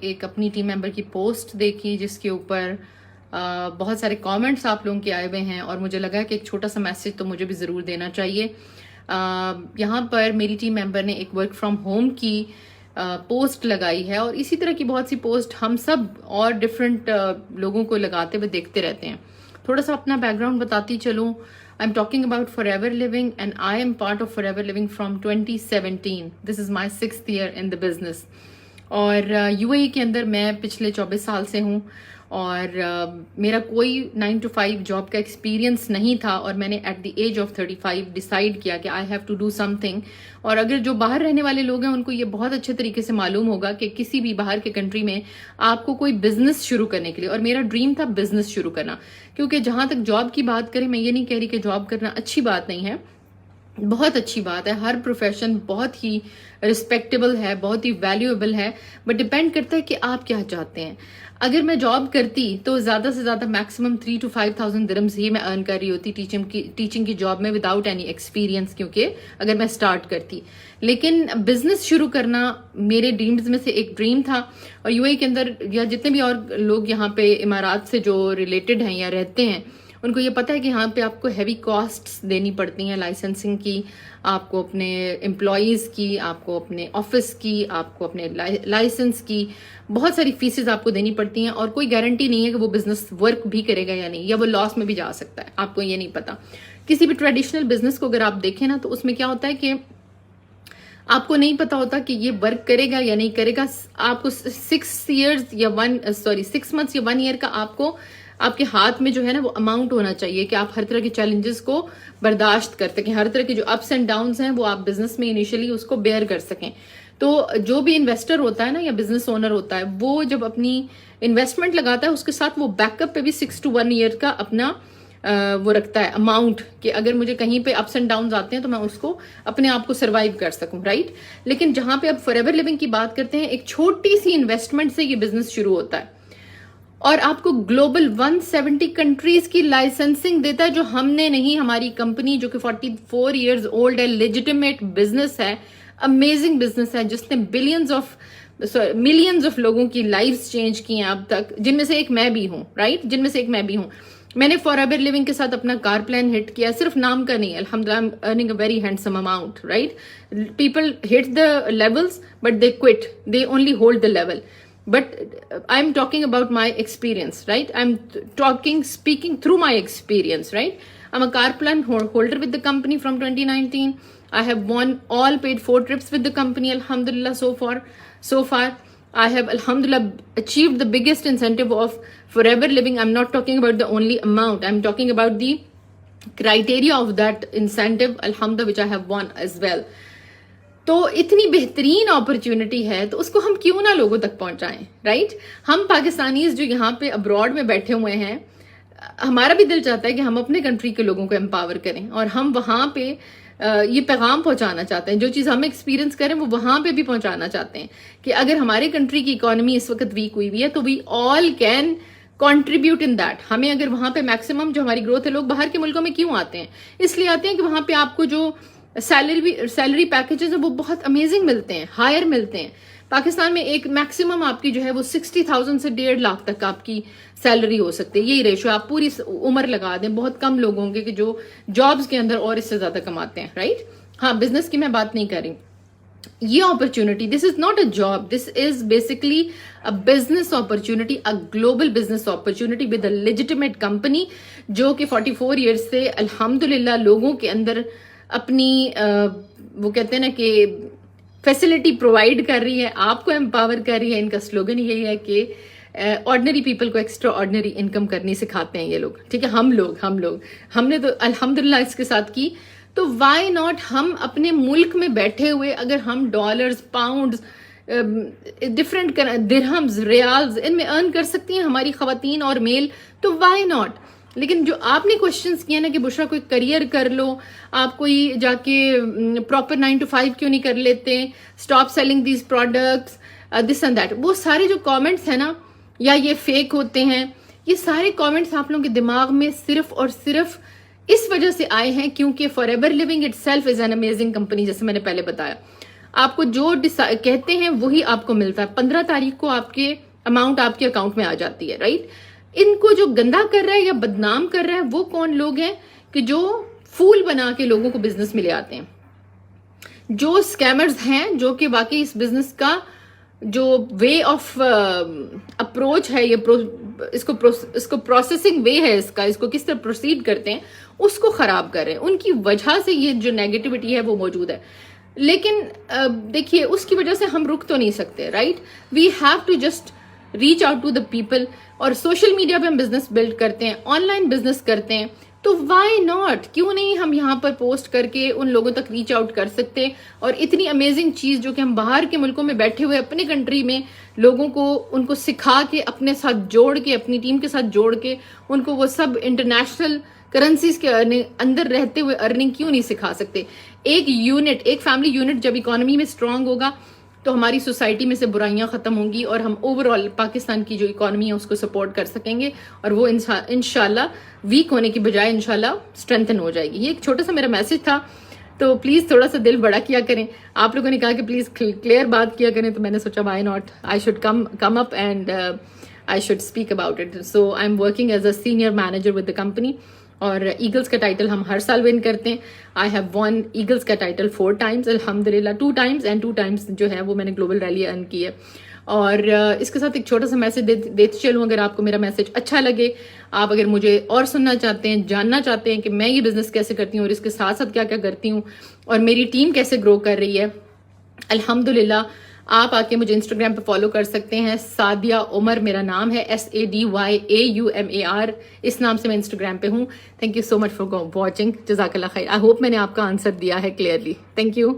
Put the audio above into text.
ایک اپنی team member کی پوسٹ دیکھی جس کے اوپر بہت سارے کامنٹس آپ لوگوں کے آئے ہوئے ہیں، اور مجھے لگا کہ ایک چھوٹا سا میسج تو مجھے بھی ضرور دینا چاہیے. یہاں پر میری ٹیم ممبر نے ایک ورک فرام ہوم کی پوسٹ لگائی ہے، اور اسی طرح کی بہت سی پوسٹ ہم سب اور ڈفرینٹ لوگوں کو لگاتے ہوئے دیکھتے رہتے ہیں. تھوڑا سا اپنا بیک گراؤنڈ بتاتی چلوں. I'm talking about Forever Living and I am part of Forever Living from 2017. This is my 6th year in the business. اور یو اے ای کے اندر میں پچھلے 24 سال سے ہوں، اور میرا کوئی 9 to 5 جاب کا ایکسپیرینس نہیں تھا، اور میں نے at the age of 35 decide کیا کہ I have to do something. اور اگر جو باہر رہنے والے لوگ ہیں ان کو یہ بہت اچھے طریقے سے معلوم ہوگا کہ کسی بھی باہر کے کنٹری میں آپ کو کوئی بزنس شروع کرنے کے لیے، اور میرا ڈریم تھا بزنس شروع کرنا. کیونکہ جہاں تک جاب کی بات کریں، میں یہ نہیں کہہ رہی کہ جاب کرنا اچھی بات نہیں ہے، بہت اچھی بات ہے. ہر پروفیشن بہت ہی رسپیکٹیبل ہے، بہت ہی ویلیویبل ہے، بٹ ڈپینڈ کرتا ہے کہ آپ کیا چاہتے ہیں. اگر میں جاب کرتی تو زیادہ سے زیادہ میکسیمم 3 to 5,000 درہمز ہی میں ارن کر رہی ہوتی ٹیچنگ کی جاب میں وداؤٹ اینی ایکسپیرینس، کیونکہ اگر میں اسٹارٹ کرتی. لیکن بزنس شروع کرنا میرے ڈریمز میں سے ایک ڈریم تھا. اور یو اے کے اندر یا جتنے بھی اور لوگ یہاں پہ امارات سے جو ریلیٹڈ ہیں یا رہتے ہیں، ان کو یہ پتہ ہے کہ یہاں پہ آپ کو ہیوی کاسٹس دینی پڑتی ہیں، لائسنسنگ کی، آپ کو اپنے امپلائیز کی، آپ کو اپنے آفس کی، آپ کو اپنے لائسنس کی، بہت ساری فیسز آپ کو دینی پڑتی ہیں. اور کوئی گارنٹی نہیں ہے کہ وہ بزنس ورک بھی کرے گا یا نہیں، یا وہ لاس میں بھی جا سکتا ہے، آپ کو یہ نہیں پتا. کسی بھی ٹریڈیشنل بزنس کو اگر آپ دیکھیں نا، تو اس میں کیا ہوتا ہے کہ آپ کو نہیں پتا ہوتا کہ یہ ورک کرے گا یا نہیں کرے گا. آپ کو 6 months یا 1 year کا آپ کے ہاتھ میں جو ہے نا وہ اماؤنٹ ہونا چاہیے کہ آپ ہر طرح کے چیلنجز کو برداشت کر سکیں، ہر طرح کے جو اپس اینڈ ڈاؤنز ہیں وہ آپ بزنس میں انیشلی اس کو بیئر کر سکیں. تو جو بھی انویسٹر ہوتا ہے نا یا بزنس اونر ہوتا ہے، وہ جب اپنی انویسٹمنٹ لگاتا ہے اس کے ساتھ وہ بیک اپ پہ بھی 6 to 1 year کا اپنا وہ رکھتا ہے اماؤنٹ، کہ اگر مجھے کہیں پہ اپس اینڈ ڈاؤنز آتے ہیں تو میں اس کو اپنے آپ کو سروائیو کر سکوں، رائٹ. لیکن جہاں پہ اب فار ایور لیونگ کی بات کرتے ہیں، ایک چھوٹی سی انویسٹمنٹ سے یہ بزنس شروع ہوتا ہے، اور آپ کو گلوبل 170 کنٹریز کی لائسنسنگ دیتا ہے، جو ہم نے نہیں. ہماری کمپنی جو کہ 44 years old ہے، لیجیٹیمیٹ بزنس ہے، امیزنگ بزنس ہے، جس نے ملینز آف لوگوں کی لائفز چینج کی ہیں اب تک، جن میں سے ایک میں بھی ہوں، رائٹ، جن میں سے ایک میں بھی ہوں. میں نے فار ایور لیونگ کے ساتھ اپنا کار پلان ہٹ کیا، صرف نام کا نہیں، الحمدللہ I'm earning a very handsome amount, right. People hit the levels but they quit, they only hold the level. But I'm talking about my experience, right. I'm speaking through my experience, right. I'm a car plan holder with the company from 2019. I have won all paid 4 trips with the company, alhamdulillah, so far. I have, alhamdulillah, achieved the biggest incentive of Forever Living. I'm not talking about the only amount. I'm talking about the criteria of that incentive, alhamdulillah, which I have won as well. تو اتنی بہترین opportunity ہے تو اس کو ہم کیوں نہ لوگوں تک پہنچائیں، رائٹ. ہم پاکستانیز جو یہاں پہ ابراڈ میں بیٹھے ہوئے ہیں، ہمارا بھی دل چاہتا ہے کہ ہم اپنے کنٹری کے لوگوں کو امپاور کریں، اور ہم وہاں پہ یہ پیغام پہنچانا چاہتے ہیں. جو چیز ہم ایکسپیرینس کریں وہ وہاں پہ بھی پہنچانا چاہتے ہیں کہ اگر ہمارے کنٹری کی اکانومی اس وقت ویک ہوئی ہوئی ہے تو we all can contribute in that. ہمیں اگر وہاں پہ میکسیمم جو ہماری گروتھ ہے، لوگ باہر کے ملکوں میں کیوں آتے ہیں؟ اس لیے آتے ہیں کہ وہاں پہ آپ کو جو سیلری پیکیجز ہیں وہ بہت امیزنگ ملتے ہیں، ہائر ملتے ہیں. پاکستان میں ایک میکسیمم آپ کی جو ہے وہ 60,000 سے 1.5 لاکھ تک آپ کی سیلری ہو سکتی ہے. یہی ریشو آپ پوری عمر لگا دیں، بہت کم لوگ ہوں گے کہ جو جابز کے اندر اور اس سے زیادہ کماتے ہیں، رائٹ. ہاں، بزنس کی میں بات نہیں کر رہی. یہ opportunity, this is not a job, this is basically a business opportunity, a global business opportunity with a legitimate company, جو کہ 44 ایئرس سے الحمدللہ لوگوں کے اندر اپنی وہ کہتے ہیں نا کہ فیسلٹی پرووائڈ کر رہی ہے، آپ کو امپاور کر رہی ہے. ان کا سلوگن یہی ہے کہ آرڈنری پیپل کو ایکسٹرا آرڈنری انکم کرنی سکھاتے ہیں یہ لوگ، ٹھیک ہے. ہم نے تو الحمدللہ اس کے ساتھ کی. تو وائی ناٹ ہم اپنے ملک میں بیٹھے ہوئے اگر ہم ڈالرز، پاؤنڈز، ڈفرینٹ درہمز، ریالز ان میں ارن کر سکتی ہیں ہماری خواتین اور میل، تو وائی ناٹ. لیکن جو آپ نے کوشچنس کیے نا کہ بشرا کوئی کریئر کر لو، آپ کوئی جا کے پراپر 9 to 5 کیوں نہیں کر لیتے، stop selling these products, this and that, وہ سارے جو کامنٹس ہیں نا، یا یہ فیک ہوتے ہیں، یہ سارے کامنٹس آپ لوگوں کے دماغ میں صرف اور صرف اس وجہ سے آئے ہیں کیونکہ forever living itself is an amazing company, جیسے میں نے پہلے بتایا. آپ کو جو کہتے ہیں وہی آپ کو ملتا ہے. 15 تاریخ کو آپ کے اماؤنٹ آپ کے اکاؤنٹ میں آ جاتی ہے, رائٹ. ان کو جو گندا کر رہا ہے یا بدنام کر رہا ہے وہ کون لوگ ہیں کہ جو پھول بنا کے لوگوں کو بزنس میں لے آتے ہیں, جو اسکیمرز ہیں, جو کہ واقعی اس بزنس کا جو وے آف اپروچ ہے, اس کو پروسیسنگ وے ہے, اس کو کس طرح پروسیڈ کرتے ہیں اس کو خراب کر رہے ہیں. ان کی وجہ سے یہ جو نیگیٹیوٹی ہے وہ موجود ہے. لیکن دیکھیے اس کی وجہ سے ہم رک تو نہیں سکتے, right. We have to just reach out to the people. اور سوشل میڈیا پہ ہم بزنس بلڈ کرتے ہیں, آن لائن بزنس کرتے ہیں, تو وائی ناٹ, کیوں نہیں ہم یہاں پر پوسٹ کر کے ان لوگوں تک ریچ آؤٹ کر سکتے. اور اتنی امیزنگ چیز جو کہ ہم باہر کے ملکوں میں بیٹھے ہوئے اپنے کنٹری میں لوگوں کو ان کو سکھا کے اپنے ساتھ جوڑ کے, اپنی ٹیم کے ساتھ جوڑ کے ان کو وہ سب انٹرنیشنل کرنسیز کے اندر رہتے ہوئے ارننگ کیوں نہیں سکھا سکتے. ایک یونٹ, ایک فیملی یونٹ جب اکانومی میں اسٹرانگ ہوگا تو ہماری سوسائٹی میں سے برائیاں ختم ہوں گی اور ہم اوور آل پاکستان کی جو اکانومی ہے اس کو سپورٹ کر سکیں گے, اور وہ انشاءاللہ ویک ہونے کی بجائے انشاءاللہ اسٹرینتھن ہو جائے گی. یہ ایک چھوٹا سا میرا میسج تھا, تو پلیز تھوڑا سا دل بڑا کیا کریں. آپ لوگوں نے کہا کہ پلیز کلیئر بات کیا کریں, تو میں نے سوچا why not, I should come up and I should speak about it. So I am working as a senior manager with the company, اور ایگلس کا ٹائٹل ہم ہر سال ون کرتے ہیں. آئی ہیو ون ایگلس کا ٹائٹل 4 times الحمدللہ, 2 times and 2 times جو ہے وہ میں نے گلوبل ریلی ارن کی ہے. اور اس کے ساتھ ایک چھوٹا سا میسج دیتے چلوں, اگر آپ کو میرا میسج اچھا لگے, آپ اگر مجھے اور سننا چاہتے ہیں, جاننا چاہتے ہیں کہ میں یہ بزنس کیسے کرتی ہوں اور اس کے ساتھ ساتھ کیا کیا کرتی ہوں اور میری ٹیم کیسے گرو کر رہی ہے, الحمدللہ آپ آ کے مجھے انسٹاگرام پہ فالو کر سکتے ہیں. سعدیہ عمر میرا نام ہے, SADYAUMAR, اس نام سے میں انسٹاگرام پہ ہوں. Thank you so much for watching, جزاک اللہ خیر. آئی ہوپ میں نے آپ کا آنسر دیا ہے کلیئرلی. Thank you.